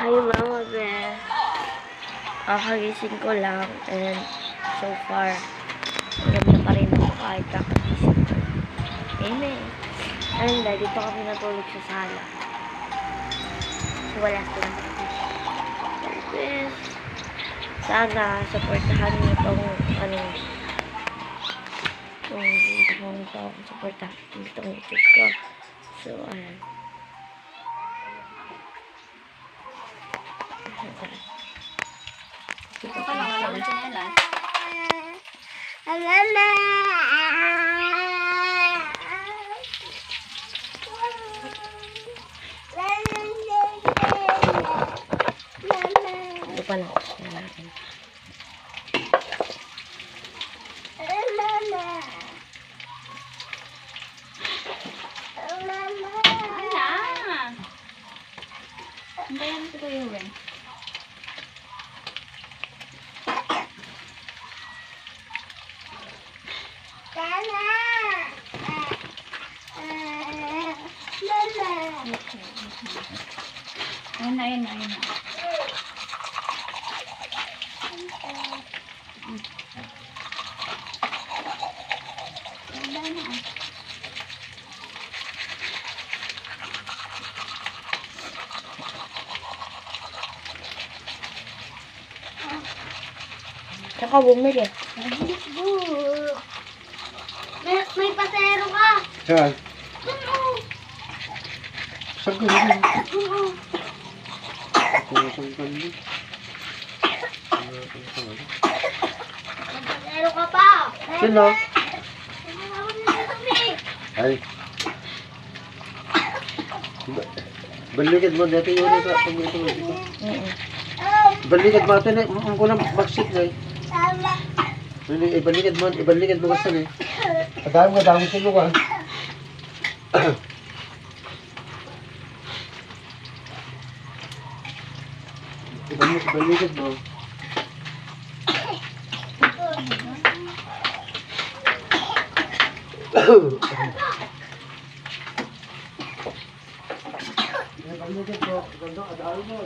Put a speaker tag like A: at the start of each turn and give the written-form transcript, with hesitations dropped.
A: Hi mga bes. Kakagising ko lang and so far maganda pa rin ako kahit kakagising ko. Amen. And dito kami natulog sa sala. So wala silang bes. Sana supportahan niyo itong supportahan itong YouTube ko. So ayan.
B: Ito pa lang, wala akong tsinelas.
A: Ito pa lang.
B: Ala! Ang bayan ito yung rin. Ayun na, ayun na, ayun na.
A: Saka bumili.
C: May pasero ka.
D: Saan?
C: Oo.
D: Saan ka rin?
C: Oo.
D: Saan ka rin?
C: May pasero ka pa.
D: Sino? Ay. Balikan mo dati yun ito. Balikan mo ito na. Ang kulang backseat na eh. Ibalikan mo kasi eh. Kadami sino ka. Ibalikan mo. Ibalikan mo. Ganda, kadami mo.